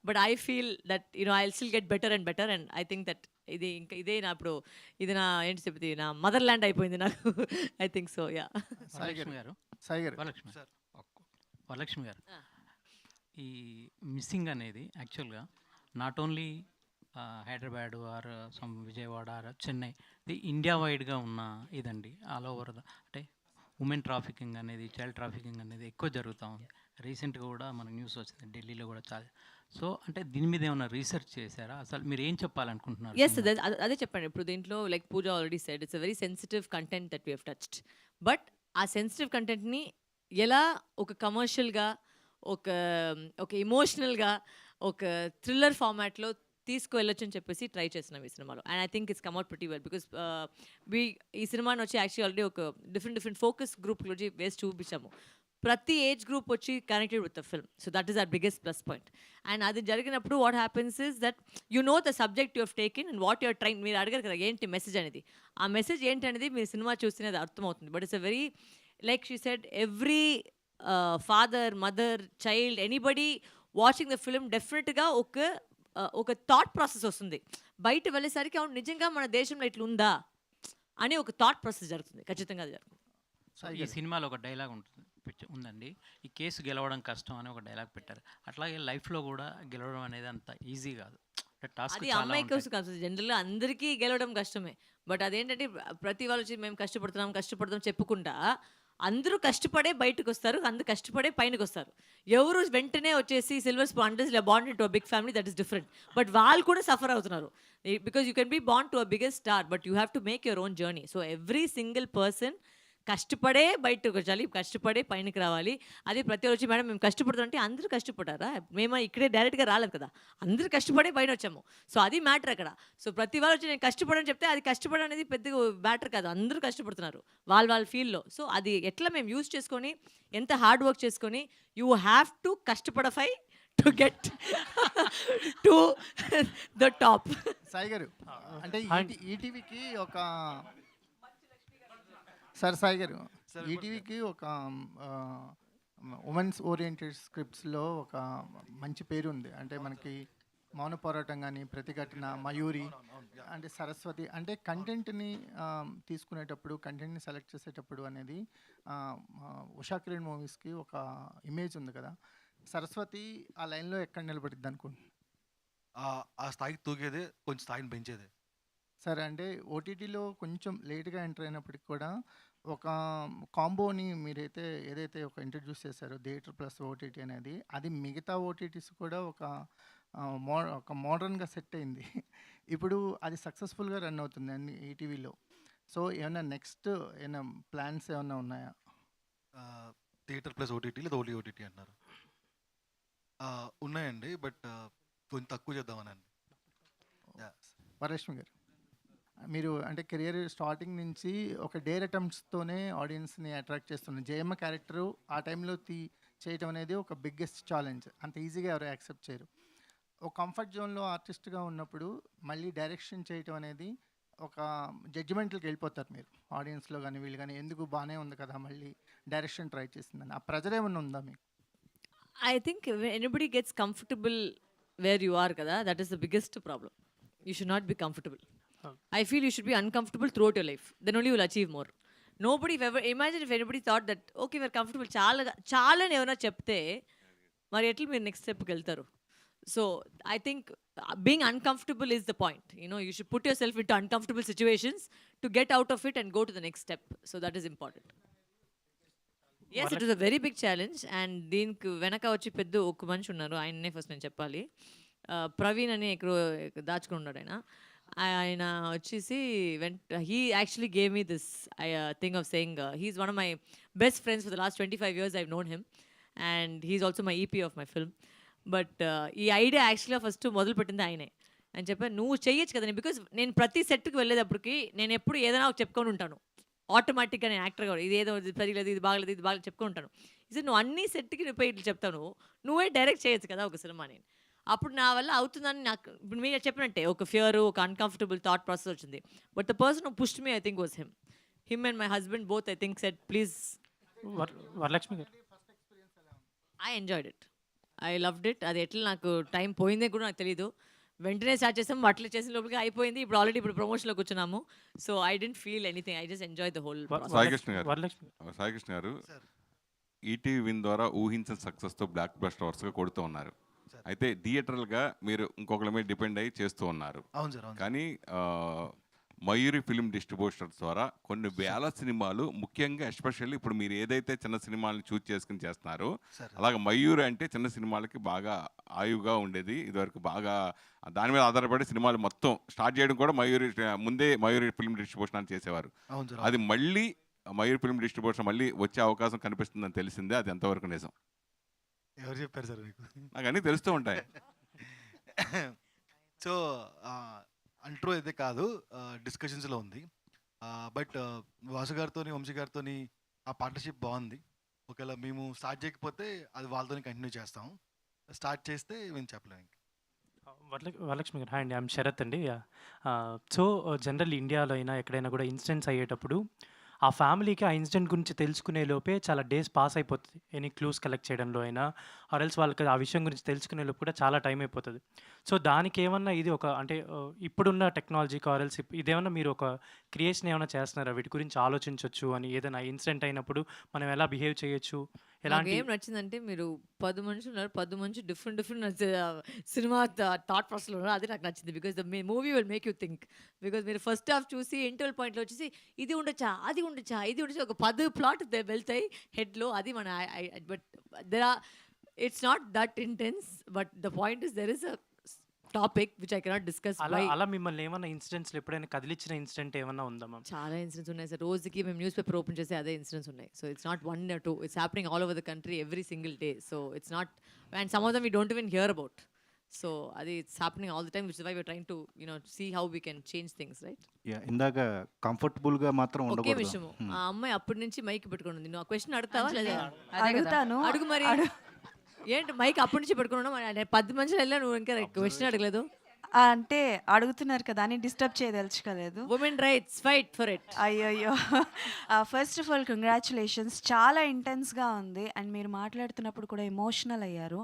but I feel that I'll still get better and better and I think that ఇదే నా ఇప్పుడు ఇది నా ఏంటి చెప్తే నా mother land అయిపోయింది నాకు. I think so. Yeah. Varalakshmi garu, Varalakshmi గారు, ఈ మిస్సింగ్ అనేది యాక్చువల్గా not only Hyderabad or some Vijayawada or Chennai, ఇది ఇండియా వైడ్గా ఉన్న ఇదండి. ఆల్ ఓవర్ అంటే ఉమెన్ ట్రాఫికింగ్ అనేది, చైల్డ్ ట్రాఫికింగ్ అనేది ఎక్కువ జరుగుతూ ఉంది. రీసెంట్గా కూడా మనకు న్యూస్ వచ్చింది ఢిల్లీలో కూడా చాలా. సో అంటే దీని మీద ఏమైనా రీసెర్చ్ చేశారా? అసలు మీరు ఏం చెప్పాలనుకుంటున్నారు? ఎస్, అదే చెప్పండి. ఇప్పుడు దీంట్లో like Pooja already said it's a very sensitive content that we have touched. But ఆ సెన్సిటివ్ కంటెంట్ని ఎలా ఒక కమర్షియల్గా, ఒక ఎమోషనల్గా, ఒక థ్రిల్లర్ ఫార్మాట్లో తీసుకువెళ్ళొచ్చు అని చెప్పేసి ట్రై చేస్తున్నాం ఈ సినిమాలో. And I think it's come out pretty well because ఈ సినిమాని వచ్చి యాక్చువల్లీ ఆల్రెడీ ఒక డిఫరెంట్ ఫోకస్ గ్రూప్లో వచ్చి వేసి చూపించాము. ప్రతి ఏజ్ గ్రూప్ వచ్చి connected with the film. So that is our biggest plus point. And అది జరిగినప్పుడు what happens is that the subject you have taken and what your train. మీరు అడిగారు కదా ఏంటి మెసేజ్ అనేది, ఆ మెసేజ్ ఏంటి అనేది మీరు సినిమా చూస్తేనే అది అర్థమవుతుంది. But it's a very like she said every father, mother, child, anybody watching the film డెఫినెట్గా ఒక థాట్ ప్రాసెస్ వస్తుంది. బయట వెళ్ళేసరికి అవును నిజంగా మన దేశంలో ఇట్లా ఉందా అని ఒక థాట్ ప్రాసెస్ జరుగుతుంది. ఖచ్చితంగా అది జరుగుతుంది. ఈ సినిమాలో ఒక డైలాగ్ ఉందండి, ఈ కేసు గెలవడం కష్టం అని ఒక డైలాగ్ పెట్టారు. అట్లాగే లైఫ్లో కూడా గెలవడం అనేది అంత ఈజీ కాదు. అది అమ్మాయి కోసం కాదు, జనరల్గా అందరికీ గెలవడం కష్టమే. బట్ అదేంటంటే ప్రతి వాళ్ళు వచ్చి మేము కష్టపడుతున్నాం చెప్పుకుంటా అందరూ కష్టపడే బయటకు వస్తారు, అందరూ కష్టపడే పైనకి వస్తారు. ఎవరు వెంటనే వచ్చేసి సిల్వర్ స్పాన్ బాండ్ to a big family, that is different. But వాళ్ళు కూడా సఫర్ అవుతున్నారు బికాస్ యూ కెన్ బీ బాండ్ to a biggest star but you have to make your own journey. So every single person కష్టపడే బయటకు వచ్చాలి, కష్టపడే పైనకి రావాలి. అదే ప్రతి వచ్చి మేడం మేము కష్టపడుతాం అంటే అందరూ కష్టపడ్డారా? మేము ఇక్కడే డైరెక్ట్గా రాలేదు కదా, అందరూ కష్టపడే పైన వచ్చాము. సో అది మ్యాటర్ అక్కడ. సో ప్రతి వాళ్ళు వచ్చి నేను కష్టపడని చెప్తే అది కష్టపడడం అనేది పెద్దగా మ్యాటర్ కాదు, అందరూ కష్టపడుతున్నారు వాళ్ళ ఫీల్డ్లో. సో అది ఎట్లా మేము యూజ్ చేసుకొని ఎంత హార్డ్ వర్క్ చేసుకొని యూ హ్యావ్ టు కష్టపడఫై to get to the top. Sai గారు అంటే ఈటీవీకి ఒక సాయి గారు ఈటీవీకి ఒక ఉమెన్స్ ఓరియంటెడ్ స్క్రిప్ట్స్లో ఒక మంచి పేరు ఉంది. అంటే మనకి మౌన పోరాటం కానీ, ప్రతిఘటన, మయూరి, అంటే సరస్వతి, అంటే కంటెంట్ని తీసుకునేటప్పుడు, కంటెంట్ని సెలెక్ట్ చేసేటప్పుడు అనేది ఉషా కిరణ్ మూవీస్కి ఒక ఇమేజ్ ఉంది కదా. సరస్వతి ఆ లైన్లో ఎక్కడ నిలబడిద్ది అనుకుంటున్నాను? ఆ స్థాయికి తూగేదే కొంచెం స్థాయిని పెంచేదే. సరే అంటే ఓటీటీలో కొంచెం లేట్గా ఎంటర్ అయినప్పటికి కూడా ఒక కాంబోని మీరైతే ఏదైతే ఒక ఇంట్రడ్యూస్ చేశారో థియేటర్ ప్లస్ ఓటీటీ అనేది, అది మిగతా ఓటీటీస్ కూడా ఒక మోడర్న్గా సెట్ అయింది. ఇప్పుడు అది సక్సెస్ఫుల్గా రన్ అవుతుంది అన్ని ఈటీవీలో. సో ఏమన్నా నెక్స్ట్ ఏమైనా ప్లాన్స్ ఏమన్నా ఉన్నాయా? థియేటర్ ప్లస్ ఓటీటీ లేదా ఓన్లీ ఓటీటీ అంటున్నారు? ఉన్నాయండి, బట్ కొంచెం తక్కువ చేద్దామనండి. వరలక్ష్మి గారు, మీరు అంటే కెరియర్ స్టార్టింగ్ నుంచి ఒక డేర్ అటెంప్ట్స్తోనే ఆడియన్స్ని అట్రాక్ట్ చేస్తున్నారు. జయమ్మ క్యారెక్టరు ఆ టైంలో చేయటం అనేది ఒక బిగ్గెస్ట్ ఛాలెంజ్. అంత ఈజీగా ఎవరు యాక్సెప్ట్ చేయరు. ఒక కంఫర్ట్ జోన్లో ఆర్టిస్ట్గా ఉన్నప్పుడు మళ్ళీ డైరెక్షన్ చేయటం అనేది ఒక జడ్జిమెంట్లకు వెళ్ళిపోతారు మీరు ఆడియన్స్లో కానీ వీళ్ళు కానీ, ఎందుకు బాగానే ఉంది కదా మళ్ళీ డైరెక్షన్ ట్రై చేసిందని. ఆ ప్రెజర్ ఏమైనా ఉందా మీకు? I think when anybody gets comfortable where you are, kada, that is the biggest problem. You should not be comfortable. I feel you should be uncomfortable throughout your life. Then only you will achieve more. Nobody ever imagine if anybody thought that okay we're comfortable చాలా అని ఎవరైనా చెప్తే మరి ఎట్లా మీరు next స్టెప్కి వెళ్తారు? So I think being uncomfortable is the point. You should put yourself into uncomfortable situations to get out of it and go to the next step. So that is important. Yes, it was a very big challenge. And దీనికి వెనక వచ్చి పెద్ద ఒక మనిషి ఉన్నారు, ఆయన్నే first నేను చెప్పాలి. ప్రవీణ్ అని ఎక్కడో దాచుకుని ఉన్నాడు ఆయన వచ్చేసి he actually gave me this thing of saying he's one of my best friends for the last 25 years I've known him, and he's also my EP of my film. But ఈ idea యాక్చువల్గా first మొదలు పెట్టింది ఆయనే అని చెప్పాను. నువ్వు చెయ్యొచ్చు కదా, బికాజ్ నేను ప్రతి సెట్కి వెళ్ళేటప్పటికి నేను ఎప్పుడు ఏదైనా చెప్పుకొని ఉంటాను ఆటోమేటిక్గా. నేను యాక్టర్ కూడా ఇది ఏదో సరిగలేదు, ఇది బాగలేదు చెప్పుకొని ఉంటాను. ఇది నువ్వు అన్ని సెట్కి నువ్వు పోయి ఇట్లా చెప్తాను, నువ్వే డైరెక్ట్ చేయొచ్చు కదా ఒక సినిమా. నేను అప్పుడు నా వల్ల అవుతుందని నాకు ఇప్పుడు మీరు చెప్పినట్టే ఒక ఫియర్, ఒక అన్కంఫర్టబుల్ థాట్ ప్రాసెస్ వచ్చింది. But the person who pushed me I think was him and my husband both I think said please. Varalakshmi గారు, I enjoyed it, I loved it. అది ఎట్లా నాకు టైం పోయిందే కూడా నాకు తెలీదు. వెంటనే స్టార్ట్ చేసాం, అట్లా చేసిన లోపలికి అయిపోయింది. ఇప్పుడు ప్రమోషన్లో కూర్చున్నాము. So I didn't feel anything, I just enjoy the whole. Saikrishna గారు, ఈటీవీ విన్ ద్వారా ఊహించిన సక్సెస్తో బ్లాక్ బస్టర్ వర్స్గా కొడుతూ ఉన్నారు. అయితే థియేటర్లుగా మీరు ఇంకొకరి మీద డిపెండ్ అయ్యి చేస్తూ ఉన్నారు. కానీ మయూరి ఫిల్మ్ డిస్ట్రిబ్యూటర్స్ ద్వారా కొన్ని వేల సినిమాలు, ముఖ్యంగా ఎస్పెషల్లీ ఇప్పుడు మీరు ఏదైతే చిన్న సినిమాలను చూస్ చేసుకుని చేస్తున్నారో అలాగే మయూరి అంటే చిన్న సినిమాలకి బాగా ఆయువుగా ఉండేది. ఇదివరకు బాగా దాని మీద ఆధారపడి సినిమాలు మొత్తం స్టార్ట్ చేయడం కూడా ముందే మయూరి ఫిల్మ్ డిస్ట్రిబ్యూషన్ అని చేసేవారు. అది మళ్ళీ మయూరి ఫిల్మ్ డిస్ట్రిబ్యూషన్ మళ్ళీ వచ్చే అవకాశం కనిపిస్తుందని తెలిసిందే, అది ఎంతవరకు నిజం? ఎవరు చెప్పారు సార్ మీకు? నాకు అన్నీ తెలుస్తూ ఉంటాయి. సో అంట్రో అయితే కాదు, డిస్కషన్స్లో ఉంది. బట్ వాసు గారితో, వంశీ గారితో ఆ పార్ట్నర్షిప్ బాగుంది. ఒకవేళ మేము స్టార్ట్ చేయకపోతే అది వాళ్ళతో కంటిన్యూ చేస్తాం, స్టార్ట్ చేస్తే మేము చెప్పలేము. వరలక్ష్మి గారు, హాయ్ అండి, ఐఎమ్ శరత్ అండి. సో జనరల్ ఇండియాలో అయినా ఎక్కడైనా కూడా ఇన్సిడెంట్స్ అయ్యేటప్పుడు ఆ ఫ్యామిలీకి ఆ ఇన్సిడెంట్ గురించి తెలుసుకునే లోపే చాలా డేస్ పాస్ అయిపోతుంది. ఎనీ క్లూస్ కలెక్ట్ చేయడంలో అయినా ఆర్ఎల్స్ వాళ్ళకి ఆ విషయం గురించి తెలుసుకునే లోపు కూడా చాలా టైం అయిపోతుంది. సో దానికి ఏమన్నా ఇది ఒక అంటే ఇప్పుడున్న టెక్నాలజీకి ఆర్ఎల్స్ ఇదేమన్నా మీరు ఒక క్రియేషన్ ఏమైనా చేస్తున్నారా వీటి గురించి ఆలోచించవచ్చు అని? ఏదైనా ఇన్సిడెంట్ అయినప్పుడు మనం ఎలా బిహేవ్ చేయొచ్చు? నాకు ఏం నచ్చిందంటే మీరు 10 మనుషులు ఉన్నారు, 10 మంది డిఫరెంట్ సినిమా థాట్ ప్రాసెస్లో ఉన్నారు. అది నాకు నచ్చింది. Because the movie will make you think. Because మీరు ఫస్ట్ హాఫ్ చూసి ఇంటర్వల్ పాయింట్లో వచ్చేసి ఇది ఉండొచ్చా, అది ఉండొచ్చా, ఇది ఉండొచ్చా, ఒక 10 ప్లాట్ వెళ్తాయి హెడ్లో. అది మన but it's not that intense. But the point is there is a topic which I cannot discuss. అలా మిమ్మల్ని ఏమన్నా ఇన్సిడెంట్స్లో ఎప్పుడైనా కదిలించిన ఇన్సిడెంట్ ఏమన్నా ఉందా? చాలా ఇన్సిడెంట్స్ ఉన్నాయి సార్. రోజుకి మేము న్యూస్ పేపర్ ఓపెన్ చేసి అదే ఇన్సిడెంట్స్ ఉన్నాయి. So it's not 1 or 2, it's happening all over the country every single day. So it's not, and some of them we don't even hear about. So అది it's happening all the time, which is why we are trying to see how we can change things, right? ఇందాక కంఫర్టబుల్గా మాత్రం ఉండకూడదు. ఒకే విషయం, ఆ అమ్మాయి అప్పటి నుంచి మైక్ పెట్టుకుని ఉంది. నువ్వు ఆ క్వశ్చన్ అడుగుతావా లేదా? అడుగుతాను. అడుగు మరి. ఏంటి మైక్ అప్పటి నుంచి పెట్టుకున్నావు? 10 మనుషులు వెళ్ళా, నువ్వు ఇంకా క్వశ్చన్ అడగలేదు. అంటే అడుగుతున్నారు కదా అని డిస్టర్బ్ చేయదలుచుకోలేదు. Women rights fight for it. అయ్యయ్యో! First of all congratulations. చాలా ఇంటెన్స్‌గా ఉంది. అండ్ మీరు మాట్లాడుతున్నప్పుడు కూడా ఎమోషనల్ అయ్యారు.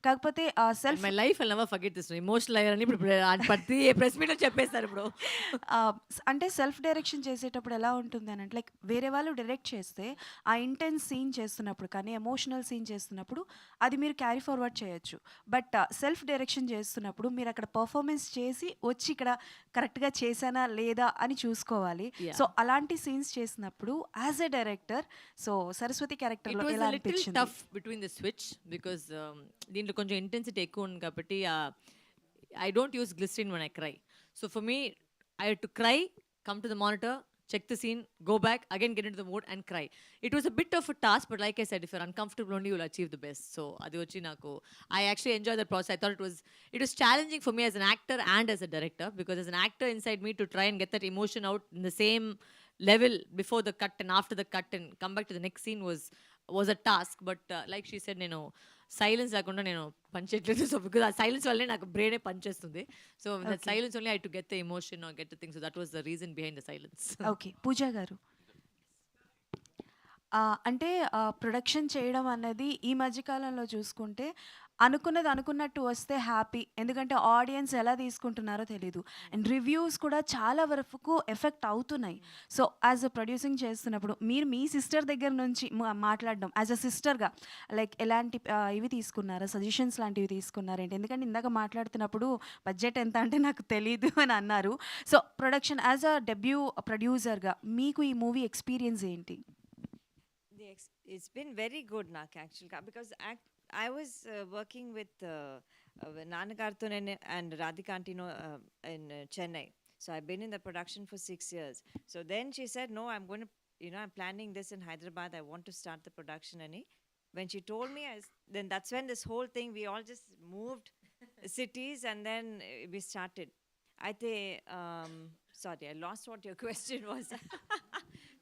కాకపోతే self my life I never forget this. Emotional అయ్యారని ఇప్పుడు ప్రతి ప్రెస్ మీట్లో చెప్పేస్తారు ఇప్పుడు. అంటే సెల్ఫ్ డైరెక్షన్ చేసేటప్పుడు ఎలా ఉంటుంది అని అంటే లైక్ వేరే వాళ్ళు డైరెక్ట్ చేస్తే ఆ ఇంటెన్స్ సీన్ చేస్తున్నప్పుడు కానీ ఎమోషనల్ సీన్ చేస్తున్నప్పుడు అది మీరు క్యారీ ఫార్వర్డ్ చేయొచ్చు. బట్ సెల్ఫ్ డైరెక్షన్ చేస్తున్నప్పుడు మీరు అక్కడ పర్ఫార్మెన్స్ చేసి వచ్చి ఇక్కడ కరెక్ట్‌గా చేశానా లేదా అని చూసుకోవాలి. Yeah. సో అలాంటి సీన్స్ చేసినప్పుడు as a director so Saraswati it క్యారెక్టర్‌లో వాస్ ఎలా లిటిల్ అనిపించింది? Tough between the switch because దీంట్లో కొంచెం ఇంటెన్సిటీ ఎక్కువ ఉంది కాబట్టి I don't use glycerine when I cry. So for me, I had to cry, come to the monitor, check the scene, go back, again get into the mood and cry. It was a bit of a task, but like I said, if you're uncomfortable only, you'll achieve the best. So adi vachi naku, I actually enjoyed that process. I thought it was challenging for me as an actor and as a director, because as an actor inside me to try and get that emotion out in the same level before the cut and after the cut and come back to the next scene was a task. But like she said, నేను silence లేకుండా నేను పనిచేయట్లేదు. So because ఆ silence వల్లే నాకు బ్రెయినే పనిచేస్తుంది. So that silence only I to get the emotion or get the thing. So that was the reason behind the silence. Okay. Pooja గారు. అంటే ప్రొడక్షన్ చేయడం అన్నది ఈ మధ్య కాలంలో చూసుకుంటే అనుకున్నది అనుకున్నట్టు వస్తే హ్యాపీ. ఎందుకంటే ఆడియన్స్ ఎలా తీసుకుంటున్నారో తెలీదు. అండ్ రివ్యూస్ కూడా చాలా వరకు ఎఫెక్ట్ అవుతున్నాయి. సో యాజ్ అ ప్రొడ్యూసింగ్ చేస్తున్నప్పుడు మీరు మీ సిస్టర్ దగ్గర నుంచి మాట్లాడడం యాజ్ అ సిస్టర్‌గా లైక్ ఎలాంటి ఇవి తీసుకున్నారా? సజెషన్స్ లాంటివి తీసుకున్నారా ఏంటి? ఎందుకంటే ఇందాక మాట్లాడుతున్నప్పుడు బడ్జెట్ ఎంత అంటే నాకు తెలీదు అని అన్నారు. So production as a debut ప్రొడ్యూసర్‌గా మీకు ఈ మూవీ ఎక్స్‌పీరియన్స్ ఏంటి? It's been very good, Nak, actually, because I was working with Nana Karthun and Radhika Antino in Chennai. So I've been in the production for 6 years. So then she said, no, I'm going to, I'm planning this in Hyderabad. I want to start the production. And when she told me, then that's when this whole thing, we all just moved cities and then we started. Sorry, I lost what your question was.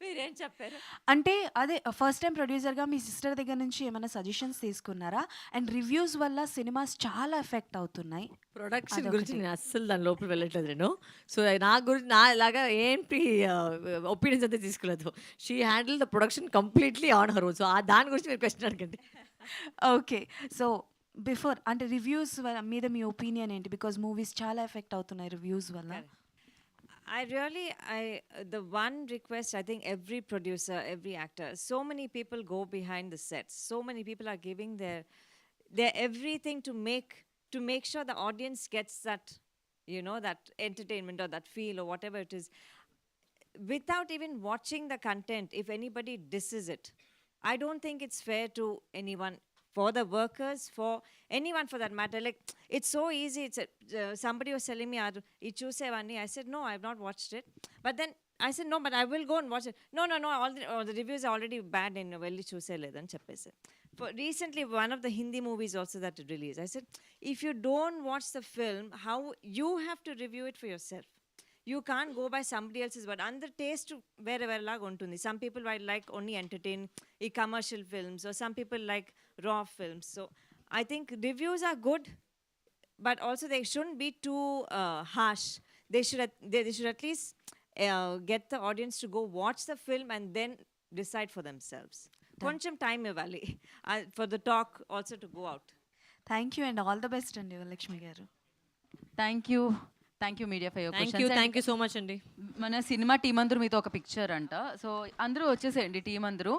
మీరేం చెప్పారు? అంటే అదే first time ప్రొడ్యూసర్‌గా మీ sister దగ్గర నుంచి ఏమైనా suggestions తీసుకున్నారా? And reviews వల్ల సినిమాస్ చాలా ఎఫెక్ట్ అవుతున్నాయి. ప్రొడక్షన్ గురించి నేను అస్సలు దాని లోపల వెళ్ళట్లేదు నేను. సో నా గురించి నా ఇలాగా ఏంటి ఒపీనియన్స్ అయితే తీసుకోలేదు. She handle the production completely on her own. So దాని గురించి మీరు క్వశ్చన్ అడగండి. ఓకే. సో బిఫోర్ అంటే రివ్యూస్ మీద మీ ఒపీనియన్ ఏంటి? బికాజ్ మూవీస్ చాలా ఎఫెక్ట్ అవుతున్నాయి రివ్యూస్ వల్ల. The one request, I think every producer, every actor, so many people go behind the sets. So many people are giving their everything to make sure the audience gets that, that entertainment or that feel or whatever it is. Without even watching the content, if anybody disses it, I don't think it's fair to anyone. For the workers, for anyone for that matter. Like, it's so easy. Somebody was telling me, "You choose Evani." I said, "No, I've not watched it." But then I said, "No, but I will go and watch it." No. All the reviews are already bad in Velli choose ledan cheppese. For recently, one of the Hindi movies also that it released. I said, if you don't watch the film, how you have to review it for yourself. You can't go by somebody else's word. And the taste wherever lag untundi. Some people might like only entertain commercial films, or some people like raw films. So I think reviews are good, but also they shouldn't be too harsh. They should at least get the audience to go watch the film and then decide for themselves. Koncham time ivali for the talk also to go out. Thank you and all the best అండి వరలక్ష్మి గారు. Thank you media for your questions. Thank you so much అండి. మన cinema team అందరూ మీతో ఒక picture అంట. So అందరూ వచ్చేసేయండి, టీం అందరూ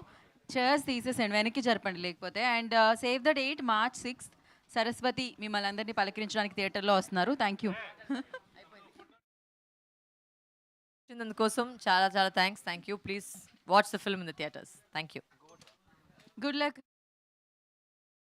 చైర్స్ తీసేసేయండి, వెనక్కి జరపండి లేకపోతే. And save the date March 6th Saraswati మిమ్మల్ని అందరినీ పలకరించడానికి థియేటర్లో వస్తున్నారు. Thank you. కోసం చాలా చాలా thanks. Thank you. Please watch the film in the theatres. Thank you. Good luck.